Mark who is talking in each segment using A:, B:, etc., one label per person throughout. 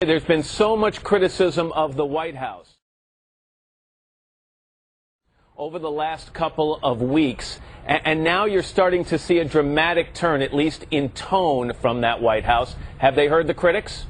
A: There's been so much criticism of the White House over the last couple of weeks, and now you're starting to see a dramatic turn, at least in tone, from that White House. Have they heard the critics?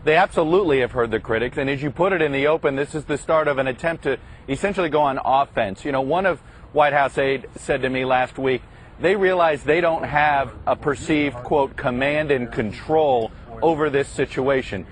B: They absolutely have heard the critics, and as you put it in the open, this is the start of an attempt to essentially go on offense. You know, one of White House aides said to me last week, they realize they don't have a perceived, quote, command and control over this situation.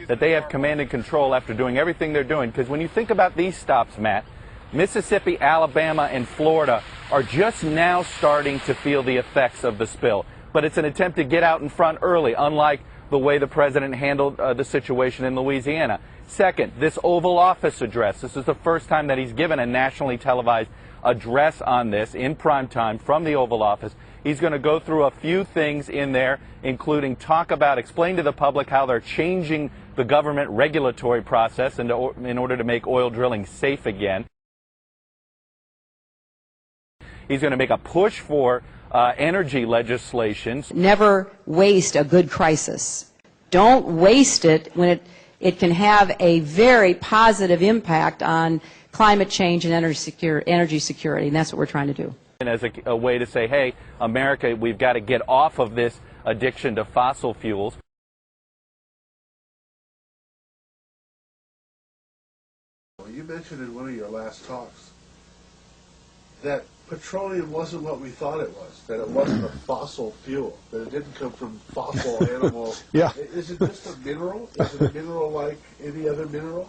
B: That they have command and control after doing everything they're doing. Because when you think about these stops, Matt, Mississippi, Alabama, and Florida are just now starting to feel the effects of the spill. But it's an attempt to get out in front early, unlike the way the president handled the situation in Louisiana. Second, this Oval Office address. This is the first time that he's given a nationally televised address on this in prime time from the Oval Office. He's going to go through a few things in there, including explain to the public how they're changing the government regulatory process in order to make oil drilling safe again. He's going to make a push for energy legislation.
C: Never waste a good crisis. Don't waste it when it can have a very positive impact on climate change and energy security, and that's what we're trying to do.
B: And as a way to say, hey, America, we've got to get off of this addiction to fossil fuels.
D: You mentioned in one of your last talks that petroleum wasn't what we thought it was, that it wasn't a fossil fuel, that it didn't come from fossil animals.
E: Yeah.
D: Is it just a mineral? Is it a mineral like any other mineral?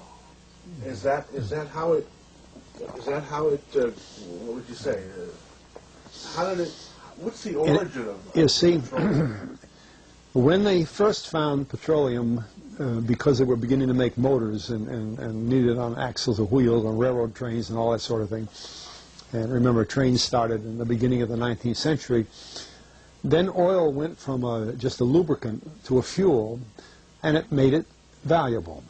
D: Is that how it, what would you say? What's the origin of
E: You see,
D: petroleum?
E: when they first found petroleum, because they were beginning to make motors and needed on axles or wheels on railroad trains and all that sort of thing, and remember, trains started in the beginning of the 19th century, then oil went from just a lubricant to a fuel, and it made it valuable.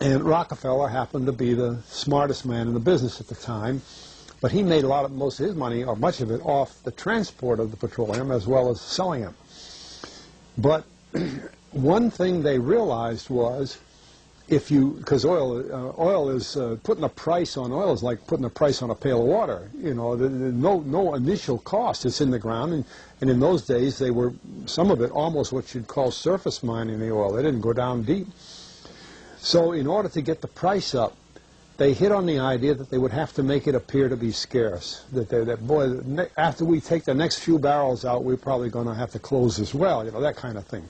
E: And Rockefeller happened to be the smartest man in the business at the time, but he made most of his money, or much of it, off the transport of the petroleum as well as selling it. But one thing they realized was, because oil is putting a price on oil is like putting a price on a pail of water. You know, no initial cost. It's in the ground, and in those days they were, some of it, almost what you'd call surface mining the oil. They didn't go down deep. So in order to get the price up, they hit on the idea that they would have to make it appear to be scarce. Boy, after we take the next few barrels out, we're probably going to have to close as well. You know, that kind of thing.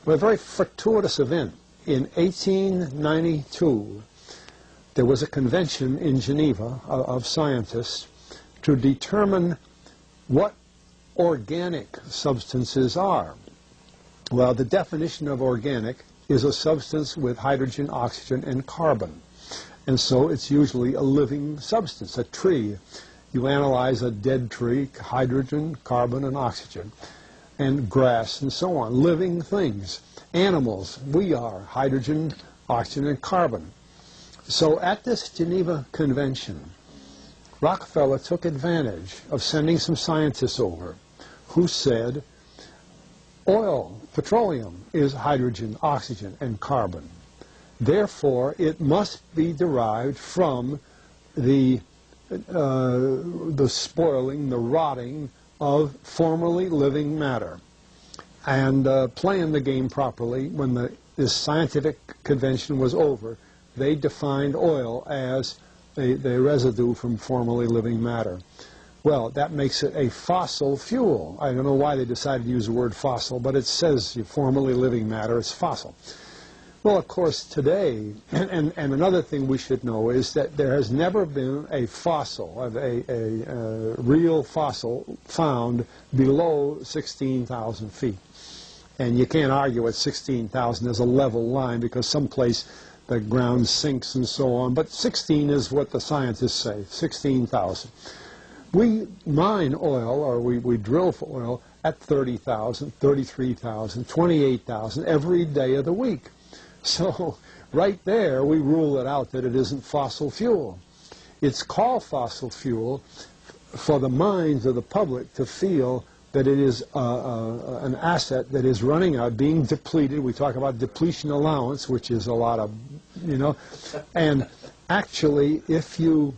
E: But a very fortuitous event. In 1892, there was a convention in Geneva of scientists to determine what organic substances are. Well, the definition of organic is a substance with hydrogen, oxygen, and carbon. And so it's usually a living substance, a tree. You analyze a dead tree, hydrogen, carbon, and oxygen, and grass, and so on, living things. Animals, we are hydrogen, oxygen, and carbon. So at this Geneva Convention, Rockefeller took advantage of sending some scientists over who said, oil, petroleum, is hydrogen, oxygen, and carbon. Therefore, it must be derived from the spoiling, the rotting of formerly living matter. And playing the game properly, when this scientific convention was over, they defined oil as the residue from formerly living matter. Well, that makes it a fossil fuel. I don't know why they decided to use the word fossil, but it says formerly living matter, it's fossil. Well, of course, today, and another thing we should know is that there has never been a fossil, a real fossil, found below 16,000 feet. And you can't argue at 16,000 as a level line, because someplace the ground sinks and so on. But 16 is what the scientists say, 16,000. We mine oil, or we drill for oil, at 30,000, 33,000, 28,000 every day of the week. So right there, we rule it out that it isn't fossil fuel. It's called fossil fuel for the minds of the public to feel that it is an asset that is running out, being depleted. We talk about depletion allowance, which is a lot of, and actually, if you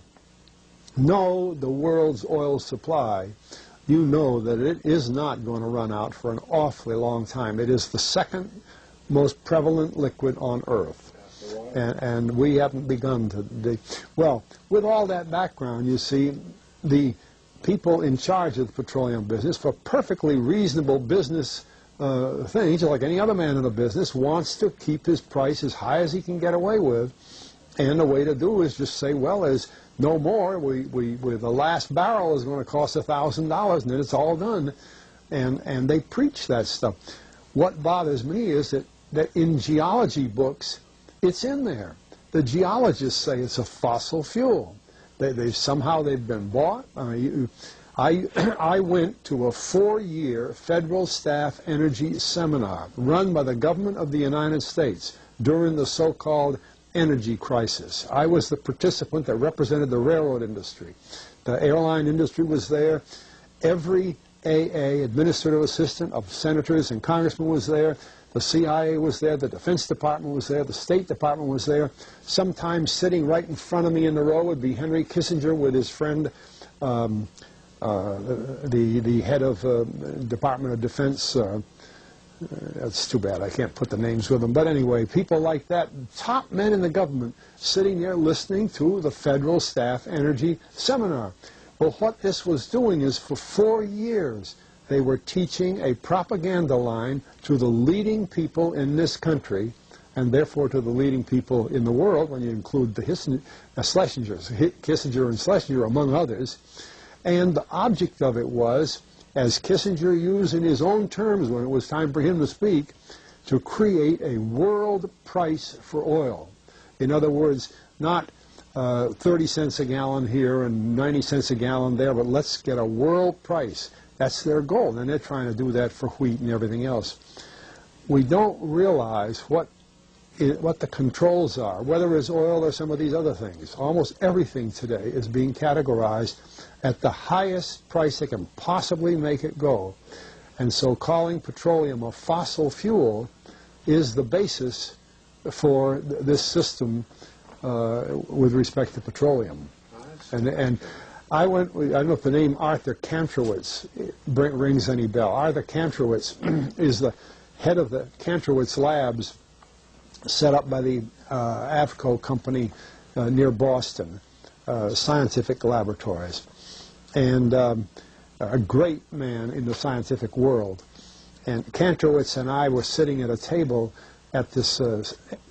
E: know the world's oil supply, you know that it is not going to run out for an awfully long time. It is the second most prevalent liquid on Earth. And we haven't begun to... Well, with all that background, you see, the people in charge of the petroleum business, for perfectly reasonable business things, like any other man in a business, wants to keep his price as high as he can get away with. And the way to do is just say, well, there's no more. The last barrel is going to cost $1,000, and then it's all done. And they preach that stuff. What bothers me is that in geology books, it's in there. The geologists say it's a fossil fuel. Somehow they've been bought. I went to a 4-year federal staff energy seminar run by the government of the United States during the so-called energy crisis. I was the participant that represented the railroad industry. The airline industry was there. Every AA, administrative assistant of senators and congressmen, was there. The CIA was there, the Defense Department was there, the State Department was there. Sometimes sitting right in front of me in the row would be Henry Kissinger with his friend, the head of Department of Defense. That's too bad, I can't put the names with them. But anyway, people like that, top men in the government, sitting there listening to the Federal Staff Energy Seminar. Well, what this was doing is for 4 years, they were teaching a propaganda line to the leading people in this country, and therefore to the leading people in the world, when you include the Schlesingers, Kissinger and Schlesinger, among others. And the object of it was, as Kissinger used in his own terms when it was time for him to speak, to create a world price for oil. In other words, not 30 cents a gallon here and 90 cents a gallon there, but let's get a world price. That's their goal, and they're trying to do that for wheat and everything else. We don't realize what the controls are, whether it's oil or some of these other things. Almost everything today is being categorized at the highest price they can possibly make it go. And so calling petroleum a fossil fuel is the basis for this system with respect to petroleum. And I don't know if the name Arthur Kantrowitz rings any bell. Arthur Kantrowitz is the head of the Kantrowitz Labs set up by the Avco company near Boston, scientific laboratories. And a great man in the scientific world. And Kantrowitz and I were sitting at a table at this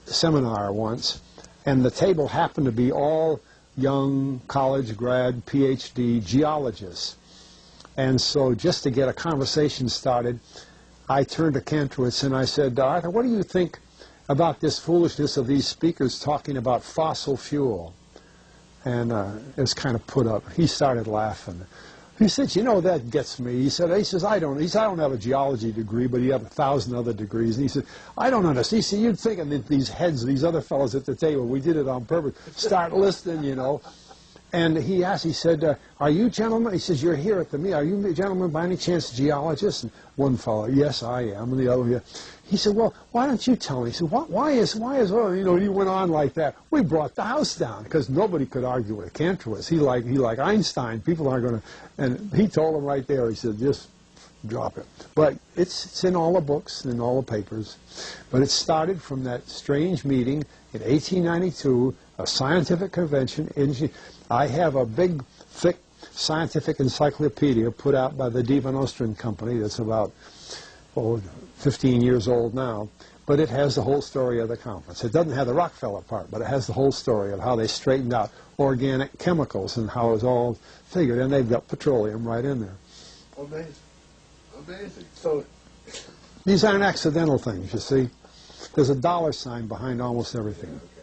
E: seminar once, and the table happened to be all young college grad, PhD geologists. And so just to get a conversation started, I turned to Kantrowitz and I said, Arthur, what do you think about this foolishness of these speakers talking about fossil fuel? And it was kind of put up. He started laughing. He said, you know, that gets me. He says, I don't have a geology degree, but he had 1,000 other degrees. And he said, I don't understand. He said, you'd think that these heads, these other fellows at the table, we did it on purpose, start listening, you know. And he asked, he said, are you gentlemen? He says, you're here at the meeting. Are you gentlemen by any chance geologists? And one fellow, yes, I am. And the other, yeah. He said, well, why don't you tell me? He said, why is oil? You know, he went on like that. We brought the house down because nobody could argue with Kantrowitz. He like Einstein. People aren't going to. And he told him right there. He said, just drop it. But it's in all the books and in all the papers. But it started from that strange meeting in 1892, a scientific convention. I have a big, thick scientific encyclopedia put out by the Divan Ostrand Company that's about 15 years old now, but it has the whole story of the conference. It doesn't have the Rockefeller part, but it has the whole story of how they straightened out organic chemicals and how it was all figured, and they've got petroleum right in there.
D: Amazing. Amazing. So
E: these aren't accidental things, you see. There's a dollar sign behind almost everything.
D: Okay.